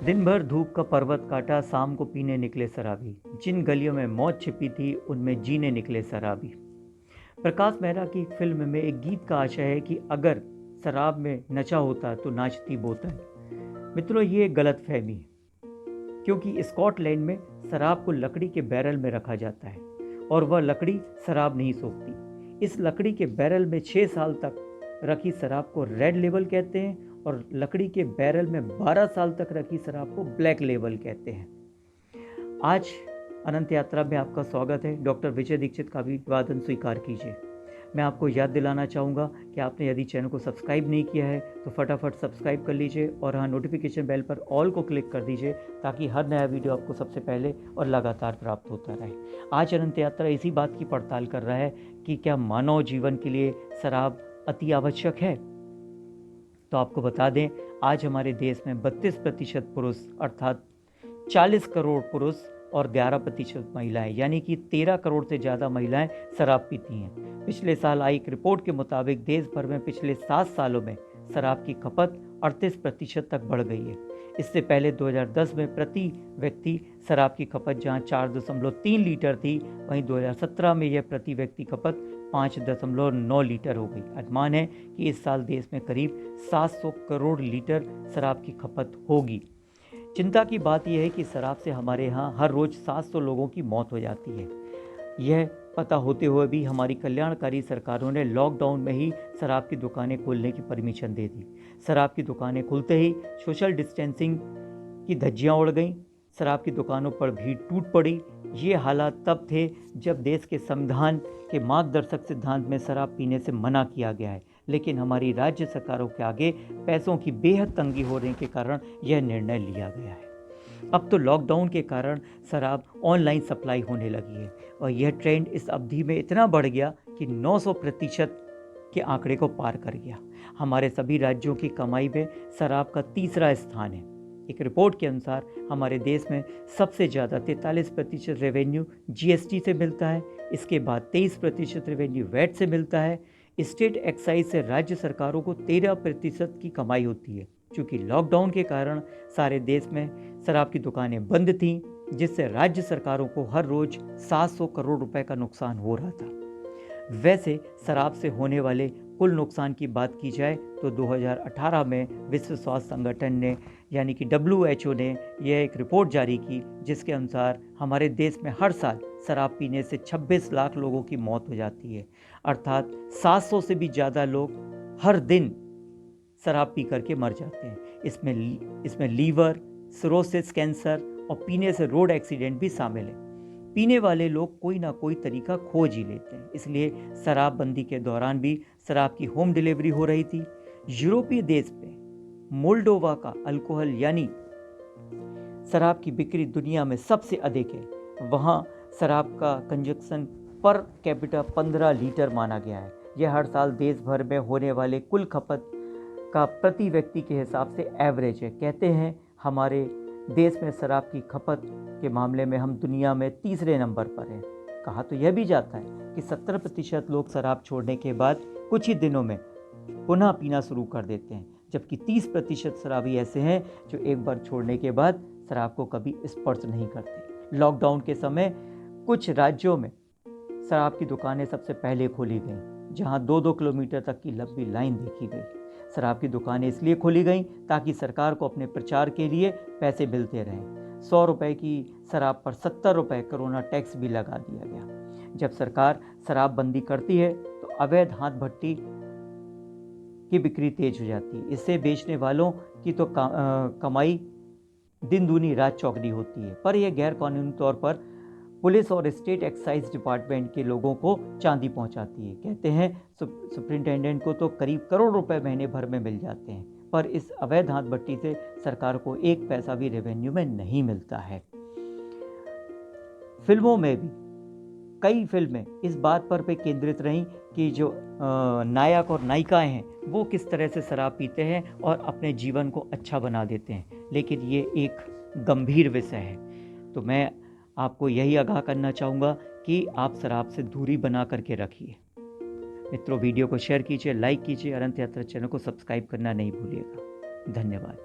दिन भर धूप का पर्वत काटा, शाम को पीने निकले शराबी। जिन गलियों में मौत छिपी थी उनमें जीने निकले शराबी। प्रकाश मेहरा की एक फिल्म में एक गीत का आशय है कि अगर शराब में नशा होता तो नाचती बोतल। मित्रों, ये एक गलत फहमी है, क्योंकि स्कॉटलैंड में शराब को लकड़ी के बैरल में रखा जाता है और वह लकड़ी शराब नहीं सोखती। इस लकड़ी के बैरल में 6 साल तक रखी शराब को रेड लेबल कहते हैं और लकड़ी के बैरल में 12 साल तक रखी शराब को ब्लैक लेबल कहते हैं। आज अनंत यात्रा में आपका स्वागत है। डॉक्टर विजय दीक्षित का अभिवादन स्वीकार कीजिए। मैं आपको याद दिलाना चाहूँगा कि आपने यदि चैनल को सब्सक्राइब नहीं किया है तो फटाफट सब्सक्राइब कर लीजिए और हाँ, नोटिफिकेशन बेल पर ऑल को क्लिक कर दीजिए ताकि हर नया वीडियो आपको सबसे पहले और लगातार प्राप्त होता रहे। आज अनंत यात्रा इसी बात की पड़ताल कर रहा है कि क्या मानव जीवन के लिए शराब अति आवश्यक है। तो आपको बता दें, आज हमारे देश में 32% पुरुष अर्थात 40 करोड़ पुरुष और 11% महिलाएं यानी कि 13 करोड़ से ज़्यादा महिलाएं शराब पीती हैं। पिछले साल आई एक रिपोर्ट के मुताबिक देश भर में पिछले 7 सालों में शराब की खपत 38% तक बढ़ गई है। इससे पहले 2010 में प्रति व्यक्ति शराब की खपत जहां 4.3 लीटर थी, वहीं 2017 में यह प्रति व्यक्ति खपत 5.9 लीटर हो गई। अनुमान है कि इस साल देश में करीब 700 करोड़ लीटर शराब की खपत होगी। चिंता की बात यह है कि शराब से हमारे यहाँ हर रोज 700 लोगों की मौत हो जाती है। यह पता होते हुए भी हमारी कल्याणकारी सरकारों ने लॉकडाउन में ही शराब की दुकानें खोलने की परमिशन दे दी। शराब की दुकानें खुलते ही सोशल डिस्टेंसिंग की धज्जियां उड़ गईं। शराब की दुकानों पर भीड़ टूट पड़ी। ये हालात तब थे जब देश के संविधान के मार्गदर्शक सिद्धांत में शराब पीने से मना किया गया है, लेकिन हमारी राज्य सरकारों के आगे पैसों की बेहद तंगी होने के कारण यह निर्णय लिया गया है। अब तो लॉकडाउन के कारण शराब ऑनलाइन सप्लाई होने लगी है और यह ट्रेंड इस अवधि में इतना बढ़ गया कि 900% के आंकड़े को पार कर गया। हमारे सभी राज्यों की कमाई में शराब का तीसरा स्थान है। एक रिपोर्ट के अनुसार हमारे देश में सबसे ज़्यादा 43% रेवेन्यू जीएसटी से मिलता है। इसके बाद 23% रेवेन्यू वैट से मिलता है। स्टेट एक्साइज से राज्य सरकारों को 13% की कमाई होती है। चूँकि लॉकडाउन के कारण सारे देश में शराब की दुकानें बंद थीं, जिससे राज्य सरकारों को हर रोज 700 करोड़ रुपए का नुकसान हो रहा था। वैसे शराब से होने वाले कुल नुकसान की बात की जाए तो 2018 में विश्व स्वास्थ्य संगठन ने यानी कि WHO ने यह एक रिपोर्ट जारी की, जिसके अनुसार हमारे देश में हर साल शराब पीने से 26 लाख लोगों की मौत हो जाती है। अर्थात 700 से भी ज़्यादा लोग हर दिन शराब पी करके मर जाते हैं। इसमें लीवर, सिरोसिस, कैंसर और पीने से रोड एक्सीडेंट भी शामिल है। पीने वाले लोग कोई ना कोई तरीका खोज ही लेते हैं, इसलिए शराबबंदी के दौरान भी शराब की होम डिलीवरी हो रही थी। यूरोपीय देश में मोल्डोवा का अल्कोहल यानी शराब की बिक्री दुनिया में सबसे अधिक है। वहाँ शराब का कंजप्शन पर कैपिटा 15 लीटर माना गया है। यह हर साल देश भर में होने वाले कुल खपत का प्रति व्यक्ति के हिसाब से एवरेज है। कहते हैं हमारे देश में शराब की खपत के मामले में हम दुनिया में तीसरे नंबर पर हैं। कहा तो यह भी जाता है कि 70% लोग शराब छोड़ने के बाद कुछ ही दिनों में पुनः पीना शुरू कर देते हैं, जबकि 30% शराबी ऐसे हैं जो एक बार छोड़ने के बाद शराब को कभी स्पर्श नहीं करते। लॉकडाउन के समय कुछ राज्यों में शराब की दुकानें सबसे पहले खोली गईं, जहां 2-2 किलोमीटर तक की लंबी लाइन देखी गई। शराब की दुकानें इसलिए खोली गईं ताकि सरकार को अपने प्रचार के लिए पैसे मिलते रहें। 100 रुपए की शराब पर 70 रुपए कोरोना टैक्स भी लगा दिया गया। जब सरकार शराब बंदी करती है तो अवैध हाथ भट्टी की बिक्री तेज हो जाती है। इससे बेचने वालों की तो कमाई दिन दूनी रात चौगनी होती है, पर यह गैर कानूनी तौर पर पुलिस और स्टेट एक्साइज डिपार्टमेंट के लोगों को चांदी पहुंचाती है। कहते हैं सुप्रिंटेंडेंट को तो करीब करोड़ रुपए महीने भर में मिल जाते हैं, पर इस अवैध हाथ भट्टी से सरकार को एक पैसा भी रेवेन्यू में नहीं मिलता है। फिल्मों में भी कई फिल्में इस बात पर भी केंद्रित रहीं कि जो नायक और नायिकाएं हैं वो किस तरह से शराब पीते हैं और अपने जीवन को अच्छा बना देते हैं, लेकिन ये एक गंभीर विषय है। तो मैं आपको यही आगाह करना चाहूँगा कि आप शराब से दूरी बना करके रखिए। मित्रों, वीडियो को शेयर कीजिए, लाइक कीजिए, अनंत यात्रा चैनल को सब्सक्राइब करना नहीं भूलिएगा। धन्यवाद।